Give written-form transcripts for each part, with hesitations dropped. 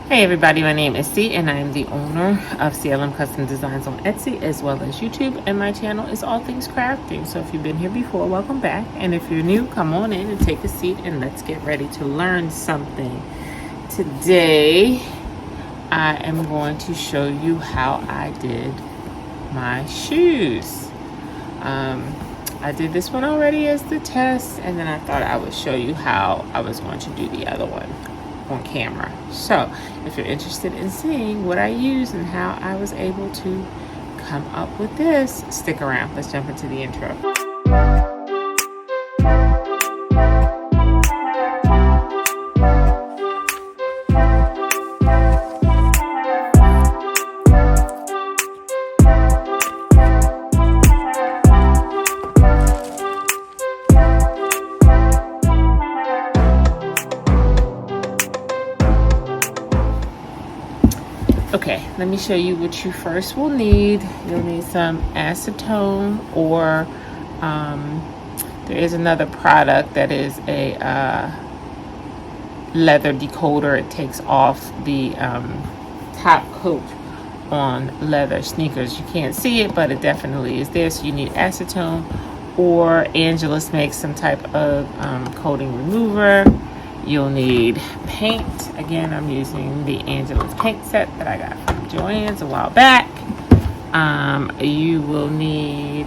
Hey everybody, my name is C and I am the owner of CLM Custom Designs on Etsy as well as YouTube, and my channel is all things crafting. So if you've been here before, welcome back, and if you're new, come on in and take a seat and let's get ready to learn something. Today I am going to show you how I did my shoes. I did this one already as the test, and then I thought I would show you how I was going to do the other one on camera. So if you're interested in seeing what I use and how I was able to come up with this, stick around. Let's jump into the intro. Okay, let me show you what you first will need. You'll need some acetone, or there is another product that is a leather decoder. It takes off the top coat on leather sneakers. You can't see it, but it definitely is there. So you need acetone, or Angelus makes some type of coating remover. You'll need paint. Again, I'm using the Angelus paint set that I got from Joann's a while back. You will need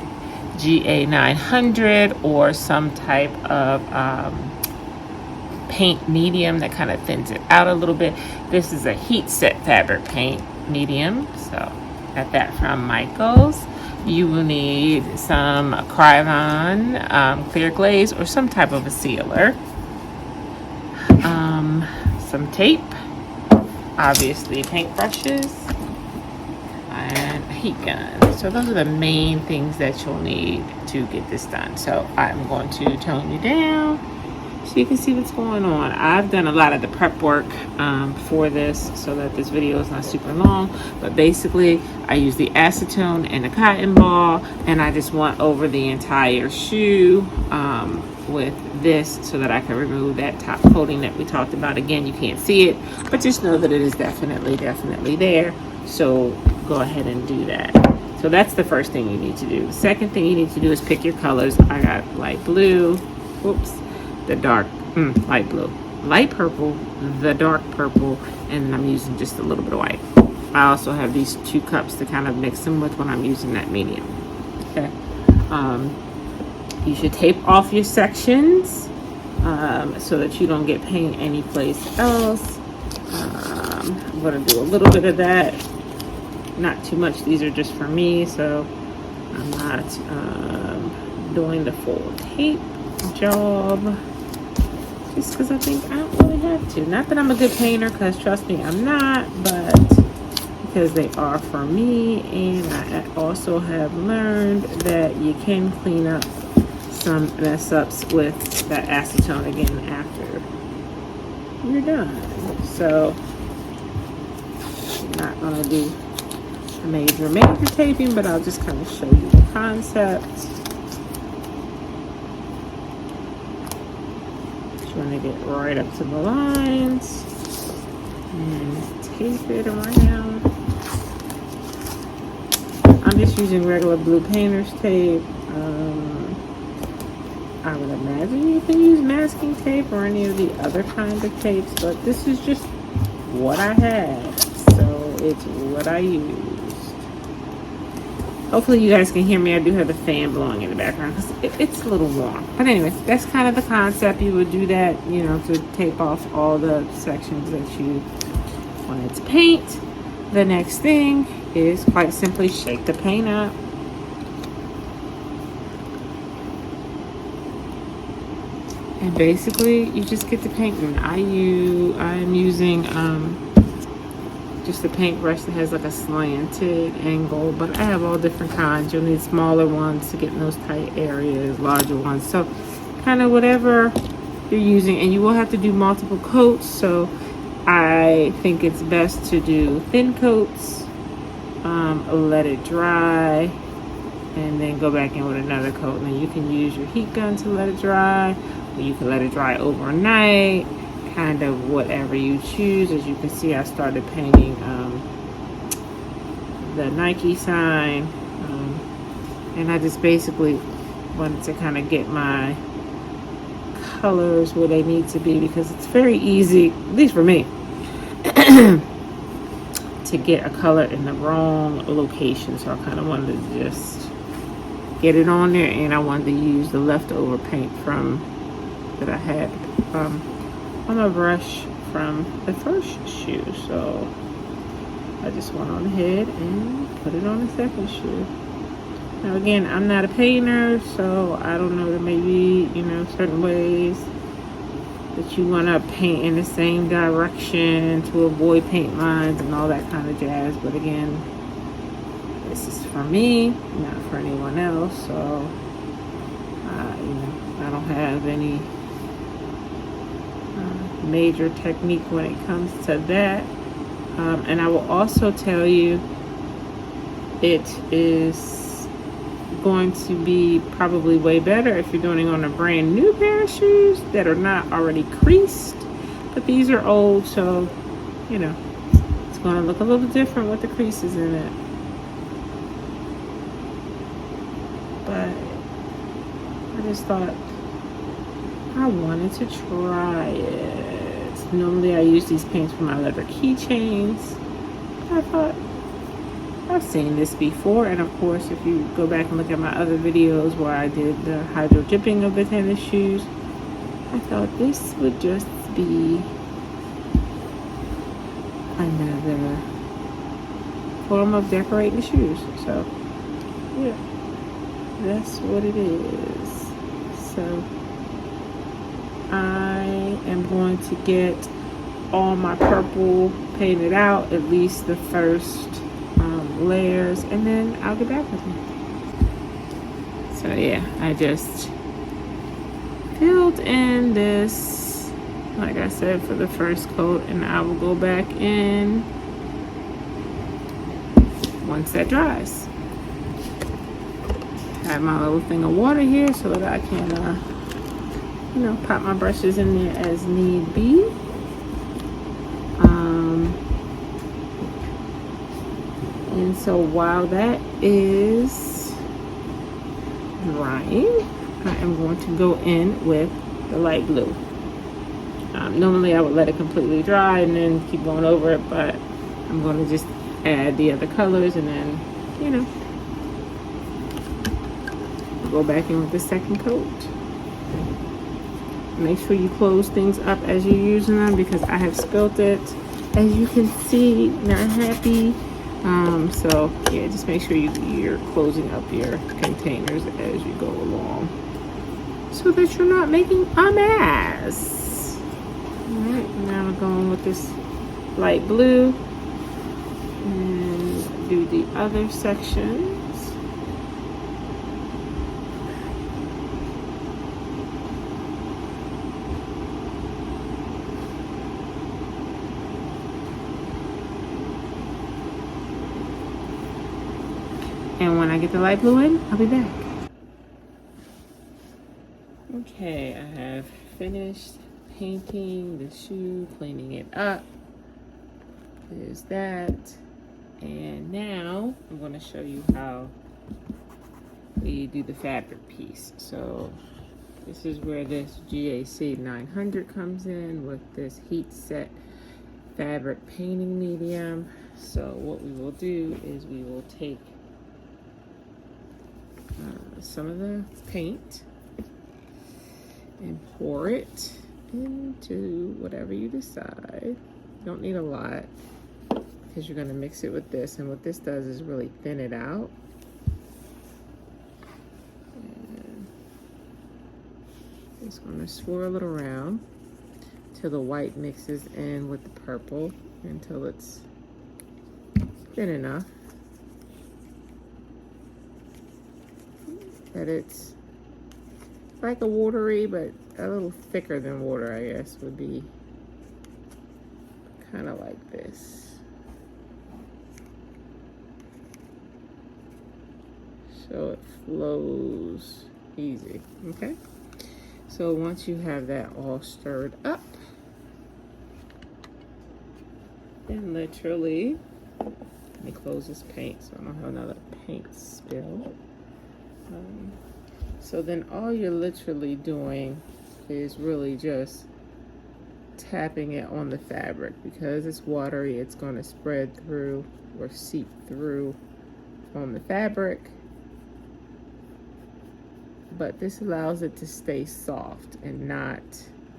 GA900 or some type of paint medium that kind of thins it out a little bit. This is a heat set fabric paint medium, so got that from Michael's. You will need some Krylon clear glaze or some type of a sealer. Some tape, obviously paintbrushes, and a heat gun. So those are the main things that you'll need to get this done. So I'm going to tone you down so you can see what's going on. I've done a lot of the prep work for this so that this video is not super long, but basically I use the acetone and the cotton ball, and I just went over the entire shoe with this so that I can remove that top coating that we talked about. Again, you can't see it, but just know that it is definitely there. So go ahead and do that. So that's the first thing you need to do. The second thing you need to do is pick your colors. I got light blue, whoops, the dark, light blue, light purple, the dark purple, and I'm using just a little bit of white. I also have these 2 cups to kind of mix them with when I'm using that medium. Okay. You should tape off your sections so that you don't get paint anyplace else. I'm going to do a little bit of that, not too much. These are just for me, so I'm not doing the full tape job just because I think I don't really have to. Not that I'm a good painter, because trust me, I'm not, but because they are for me, and I also have learned that you can clean up some mess ups with that acetone again after you're done. So I'm not gonna do a major taping, but I'll just kind of show you the concept. Trying to get right up to the lines and tape it around. I'm just using regular blue painter's tape. I would imagine you can use masking tape or any of the other kinds of tapes, but this is just what I had, so it's what I used. Hopefully you guys can hear me. I do have the fan blowing in the background because it's a little warm. But anyway, that's kind of the concept. You would do that, you know, to tape off all the sections that you wanted to paint. The next thing is quite simply shake the paint up. And basically, you just get the painting. I'm using just a paintbrush that has like a slanted angle, but I have all different kinds. You'll need smaller ones to get in those tight areas, larger ones. So kind of whatever you're using, and you will have to do multiple coats. So I think it's best to do thin coats, let it dry, and then go back in with another coat. And then you can use your heat gun to let it dry. You can let it dry overnight, kind of whatever you choose. As you can see, I started painting the Nike sign, and I just basically wanted to kind of get my colors where they need to be, because it's very easy, at least for me, to get a color in the wrong location. So I kind of wanted to just get it on there, and I wanted to use the leftover paint that I had on my brush from the first shoe. So I just went on ahead and put it on the second shoe. Now again, I'm not a painter, so I don't know, there may be, certain ways that you want to paint in the same direction to avoid paint lines and all that kind of jazz. But again, this is for me, not for anyone else. So, I don't have any major technique when it comes to that. And I will also tell you, it is going to be probably way better if you're doing it on a brand new pair of shoes that are not already creased. But these are old, so it's going to look a little different with the creases in it. But I just thought I wanted to try it. Normally I use these paints for my leather keychains. I thought, I've seen this before, and of course if you go back and look at my other videos where I did the hydro dipping of the tennis shoes, I thought this would just be another form of decorating the shoes. So yeah, that's what it is. So I am going to get all my purple painted out, at least the first layers, and then I'll get back with you. So yeah, I just filled in this, like I said, for the first coat, and I will go back in once that dries. I have my little thing of water here so that I can pop my brushes in there as need be. And so while that is drying, I am going to go in with the light blue. Normally I would let it completely dry and then keep going over it, but I'm going to just add the other colors and then, go back in with the second coat. Make sure you close things up as you're using them, because I have spilt it, as you can see, not happy. So yeah, just make sure you're closing up your containers as you go along, so that you're not making a mess. Alright, now I'm going with this light blue and do the other sections. And when I get the light blue in, I'll be back. Okay, I have finished painting the shoe, cleaning it up. There's that. And now I'm going to show you how we do the fabric piece. So this is where this GAC 900 comes in with this heat set fabric painting medium. So what we will do is we will take some of the paint and pour it into whatever you decide. You don't need a lot, because you're going to mix it with this, and what this does is really thin it out. And it's going to swirl it around till the white mixes in with the purple, until it's thin enough that it's like a watery, but a little thicker than water, I guess, would be kind of like this. So it flows easy, okay? So once you have that all stirred up, And literally, let me close this paint so I don't have another paint spill. So then all you're literally doing is really just tapping it on the fabric. Because it's watery, it's going to spread through or seep through on the fabric. But this allows it to stay soft and not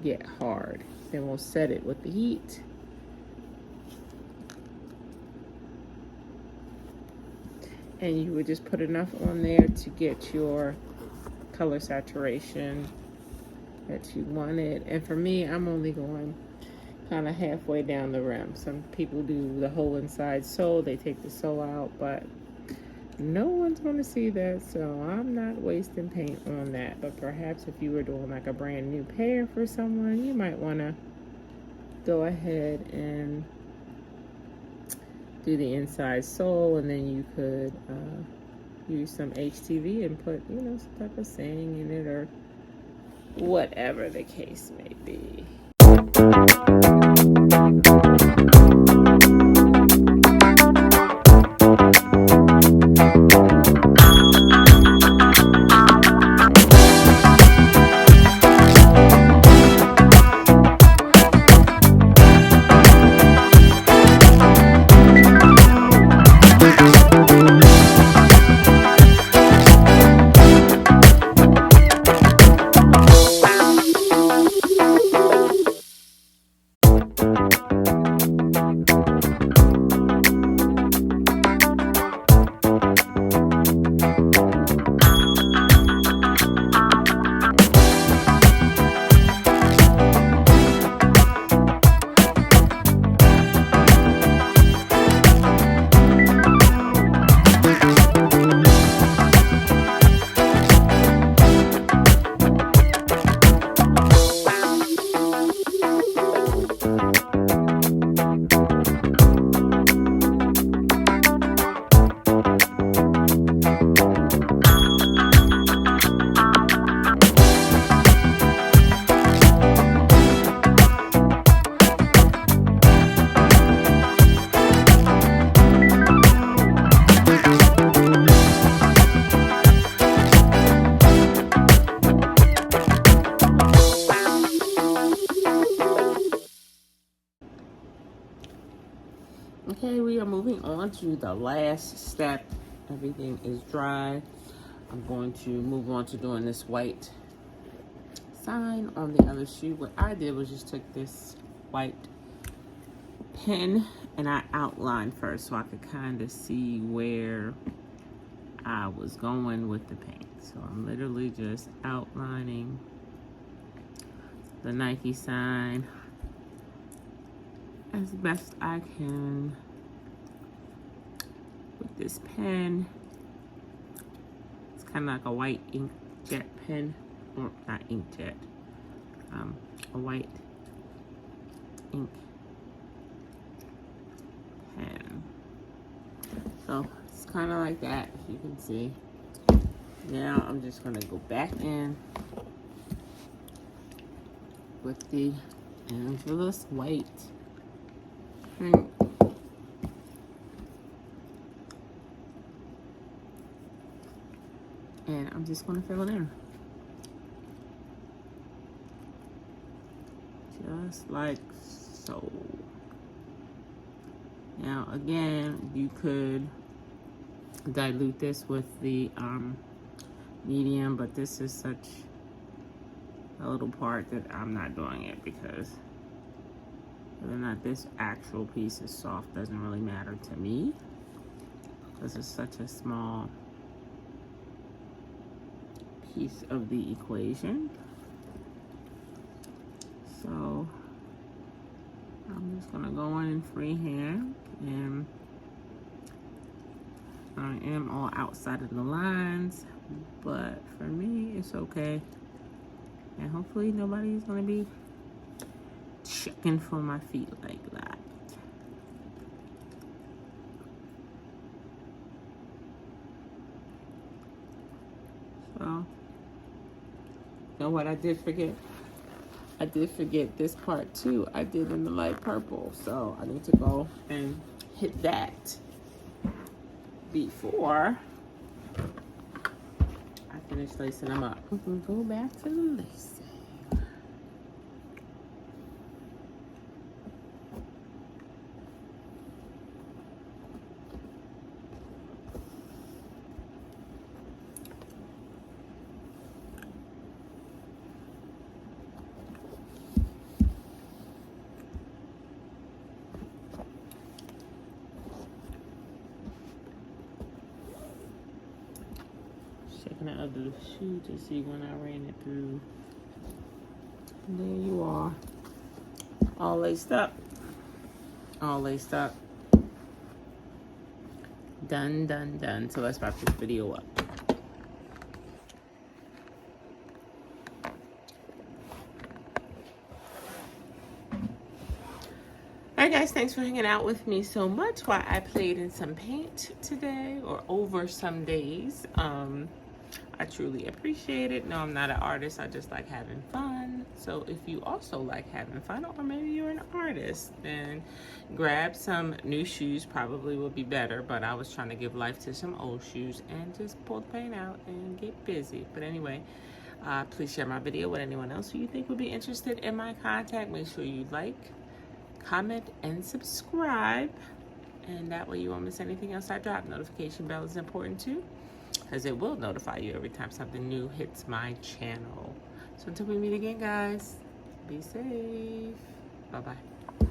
get hard. Then we'll set it with the heat. And you would just put enough on there to get your color saturation that you wanted. And for me, I'm only going kind of halfway down the rim. Some people do the whole inside sole, they take the sole out, but no one's going to see that, so I'm not wasting paint on that. But perhaps if you were doing like a brand new pair for someone, you might want to go ahead and do the inside sole, and then you could use some HTV and put, you know, some type of saying in it or whatever the case may be. Okay, we are moving on to the last step. Everything is dry. I'm going to move on to doing this white sign on the other shoe. What I did was just took this white pen and I outlined first so I could kind of see where I was going with the paint. So I'm literally just outlining the Nike sign as best I can with this pen. It's kind of like a white inkjet pen, or not inkjet, a white ink pen. So it's kind of like that, if you can see. Now I'm just gonna go back in with the Angelus white paint. And I'm just going to fill it in. Just like so. Now again, you could dilute this with the medium, but this is such a little part that I'm not doing it, because whether or not this actual piece is soft doesn't really matter to me, because it's such a small piece of the equation. So I'm just gonna go in freehand, and I am all outside of the lines, but for me it's okay, and hopefully nobody's gonna be checking for my feet like that. So, you know what I did forget? I did forget this part too. I did in the light purple, so I need to go and hit that before I finish lacing them up. We can go back to the lacing. Checking the other shoe to see when I ran it through. And there you are. All laced up. All laced up. Done, done, done. So let's wrap this video up. Alright guys, thanks for hanging out with me so much while I played in some paint today, or over some days. I truly appreciate it. No, I'm not an artist. I just like having fun. So if you also like having fun, or maybe you're an artist, then grab some new shoes. Probably will be better, but I was trying to give life to some old shoes and just pull the paint out and get busy. But anyway, please share my video with anyone else who you think would be interested in my contact. Make sure you like, comment, and subscribe, and that way you won't miss anything else I drop. Notification bell is important too, because it will notify you every time something new hits my channel. So until we meet again, guys, be safe. Bye-bye.